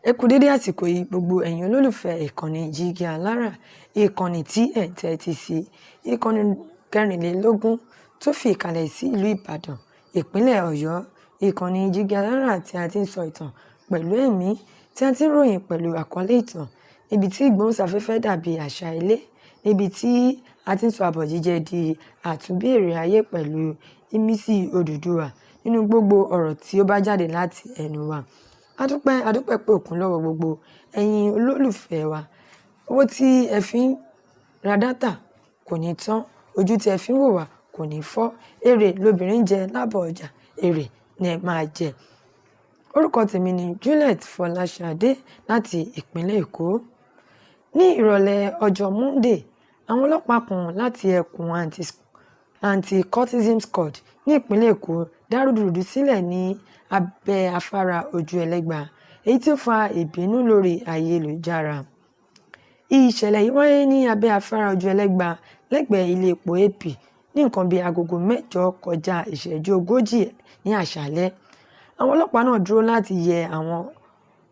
Ẹ kú dédé àsìkò yìí gbogbo ẹ̀yin olólùfẹ́ ìkànnì Jígí Alára, ìkànnì tí ẹ̀ ń tẹ́tí sí, ìkànnì 24 tó fi ìkàlẹ̀ sí ìlú Ìbàdàn, ìpínlẹ̀ Ọ̀yọ́, ìkànnì Jígí Alára tí a ti ń sọ ìtàn pẹ̀lú ẹ̀mí, tí a ti ń ròyìn pẹ̀lú àkọlé ìtàn, níbi tí ìgbóhùnsáfẹ́fẹ́ dàbí àṣà ilé, níbi tí a ti ń sọ àbọ̀ jíjẹ di àtúnbéèrè ayé pẹ̀lú ìmísí Odùduwà nínú gbogbo ọ̀rọ̀ tí ó bá jáde láti ẹnu wa. Adúpẹ́ pé òkun lọ́wọ́ gbogbo ẹ̀yin olólùfẹ́ wa. Owó tí ẹ fi ń ra dátà kò ní tán, ojú tí ẹ fi ń wò wá kò ní fọ́, èrè lobìnrin jẹ lábọ̀ ọjà, èrè ni ẹ máa jẹ. Orúkọ tèmi ni Juliet Fọláṣadé láti ìpínlẹ̀ Èkó. Ní ìrọ̀lẹ́ ọjọ́ Monday, àwọn ọlọ́pàá kan láti ẹkùn Anti-Cultism Squad ní ìpínlẹ̀ Èkó dá rúdurùdu sílẹ̀ ní abẹ́ afárá ojú ẹlẹ́gba, èyí tí ó fa ìbínú lórí ayélujára. Ìṣẹ̀lẹ̀ yìí wáyé ní abẹ́ afárá ojú ẹlẹ́gba lẹ́gbẹ̀ẹ́ ilé epo AP ní nǹkan bíi agogo 8 kọjá ìṣẹ́jú 40 ní àṣálẹ́. Àwọn ọlọ́pàá náà dúró láti yẹ àwọn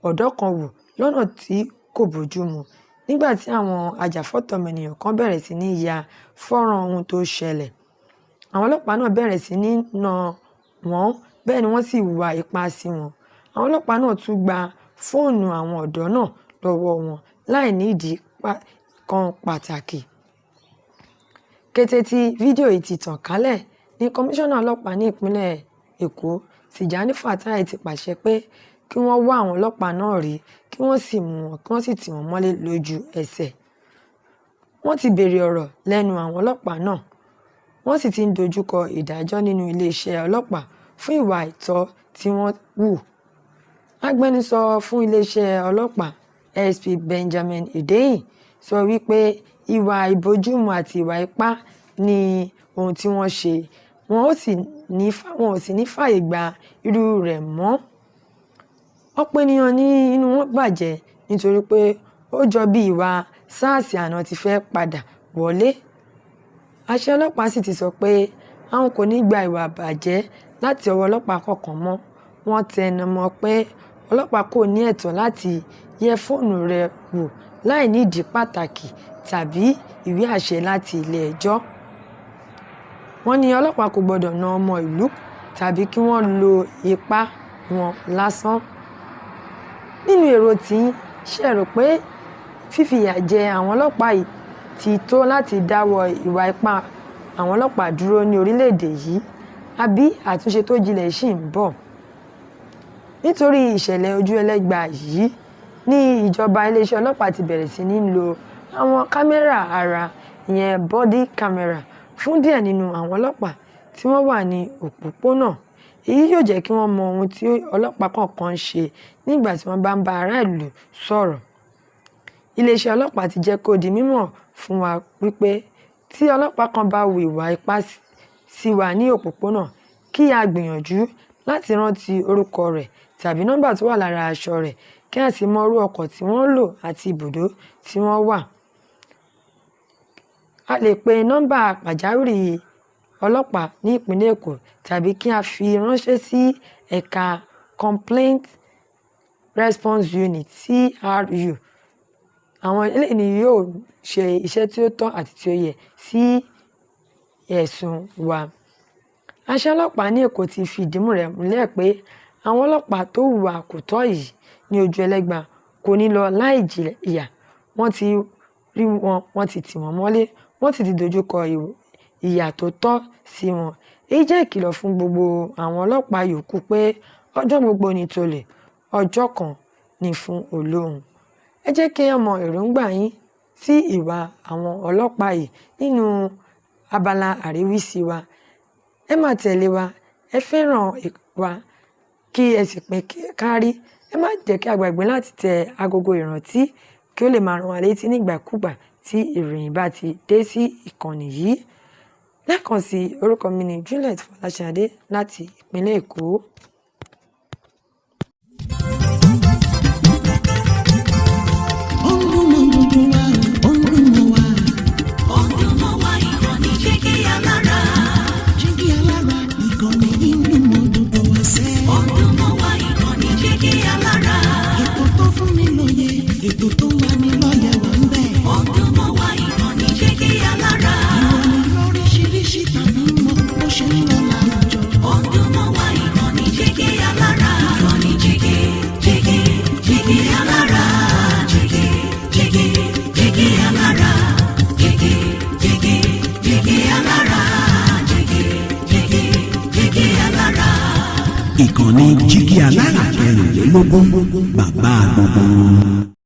ọ̀dọ́ kan wò lọ́nà tí kò bójúmu nígbà tí àwọn ajàfọ́tọ̀mọnìyàn kan bẹ̀rẹ̀ sí ní ya fọ́nrán ohun tó ṣẹlẹ̀. Àwọn ọlọ́pàá náà bẹ̀rẹ̀ sí ní nà wọ́n, bẹ́ẹ̀ ni wọ́n sì hùwà ipá sí wọn. Àwọn ọlọ́pàá náà tún gba fóònù àwọn ọ̀dọ́ náà lọ́wọ́ wọn láì ní ìdí kan pàtàkì. Kété tí fídíò yìí ti tàn kálẹ̀ ní kọmíṣánná ọlọ́pàá ní ìpínlẹ̀ Èkó Tìjání Fàtáì ti pàṣẹ pé kí wọ́n wá àwọn ọlọ́pàá náà rí, kí wọ́n sì mú wọn, kí wọ́n sì tì wọ́n mọ́lé lójú ẹsẹ̀. Wọ́n ti béèrè ọ̀rọ̀ lẹ́nu àwọn ọlọ́pàá náà, wọ́n sì ti ń dojúkọ ìdájọ́ nínú iléeṣẹ́ ọlọ́pàá fún ìwà àìtọ́ tí wọ́n hù. Agbẹnusọ fún iléeṣẹ́ ọlọ́pàá SP Benjamin Hundeyin sọ wípé ìwà ìbòjúmu àti ìwà ipá ni ohun tí wọ́n ṣe, wọn ò sì ní fààyè gba irú rẹ̀ mọ́. Ọ̀pọ̀ ènìyàn ní inú wọn bàjẹ́ nítorí pé ó jọ bí ìwà SARS àná ti fẹ́ padà wọlé. Àṣẹ ọlọ́pàá sì ti sọ pé àwọn kò ní gba ìwà bàjẹ́ láti ọwọ́ ọlọ́pàá kankan mọ́. Wọ́n tẹnu mọ́ pé ọlọ́pàá kò ní ẹ̀tọ́ láti yẹ fóònù rẹ̀ wò láì ní ìdí pàtàkì tàbí ìwé àṣẹ láti ilé ẹjọ́. Wọ́n ní ọlọ́pàá kò gbọdọ̀ na ọmọ ìlú tàbí kí wọ́n lo ipá wọn lásán. Nínú èrò tí ṣe rò pé fífìyà jẹ àwọn ọlọ́pàá yìí ti tó láti dáwọ́ ìwà ipá àwọn ọlọ́pàá dúró ní orílẹ̀-èdè yìí, àbí àtúnṣe tó jinlẹ̀ ṣì ń bọ̀? Nítorí ìṣẹ̀lẹ̀ ojú ẹlẹ́gba yìí ní ìjọba iléeṣẹ́ ọlọ́pàá ti bẹ̀rẹ̀ sí ní lo àwọn kámẹ́rà ara, ìyẹn body camera, fún díẹ̀ nínú àwọn ọlọ́pàá tí wọ́n wà ní òpópónà. Èyí yóò jẹ́ kí wọ́n mọ ohun tí ọlọ́pàá kọ̀ọ̀kan ń ṣe nígbà tí wọ́n bá ń bá ará ìlú sọ̀rọ̀. Iléeṣẹ́ ọlọ́pàá ti jẹ́ kó di mímọ̀ fún wa wípé tí ọlọ́pàá kan bá hu ìwà ipá sí wa ní òpópónà, kí a gbìyànjú láti rántí orúkọ rẹ̀ tàbí nọ́mbà tó wà lára aṣọ rẹ̀, kí a sì mọ irú ọkọ̀ tí wọ́n lò àti ibùdó tí wọ́n wà. A lè pe nọ́mbà pàjáwìrì ọlọ́pàá ní ìpínlẹ̀ Èkó tàbí kí a fi ránṣẹ́ sí ẹ̀ka Complaint Response Unit CRU. Àwọn eléyìí ni yóò ṣe iṣẹ́ tí ó tọ́ àti tí ó yẹ sí ẹ̀sùn wa. Àṣẹ ọlọ́pàá ní Èkó ti fi ìdí rẹ̀ múlẹ̀ pé àwọn ọlọ́pàá tó hùwà kò tọ́ yìí ní ojú ẹlẹ́gba kò ní lọ láì jìyà. Wọ́n ti rí wọn, wọ́n ti tì wọ́n mọ́lé, wọ́n sì ti dojúkọ ìyà tó tọ́ sí wọn. Èyí jẹ́ ìkìlọ̀ fún gbogbo àwọn ọlọ́pàá yòókù pé ọjọ́ gbogbo ni tolè, ọjọ́ kan ni fún olóhùn. Ẹ jẹ́ kí a mọ èròǹgbà yín sí ìwà àwọn ọlọ́pàá yìí nínú abala àríwísí wa. Ẹ máa tẹ̀lé wa, ẹ fẹ́ràn wa, kí ẹ sì pín kárí. Ẹ má jẹ́ kí a gbàgbé láti tẹ agogo ìrántí kí ó lè máa rán wa létí nígbàkúgbà tí ìròyìn bá ti dé sí ìkànnì yìí. Lẹ́ẹ̀kan sí, orúkọ mi ni Juliet Fọláṣadé láti ìpínlẹ̀ Èkó. Jígí Alára, ètò tó fún ìkànnì Jígí Alára 24, bàbá gbogbo.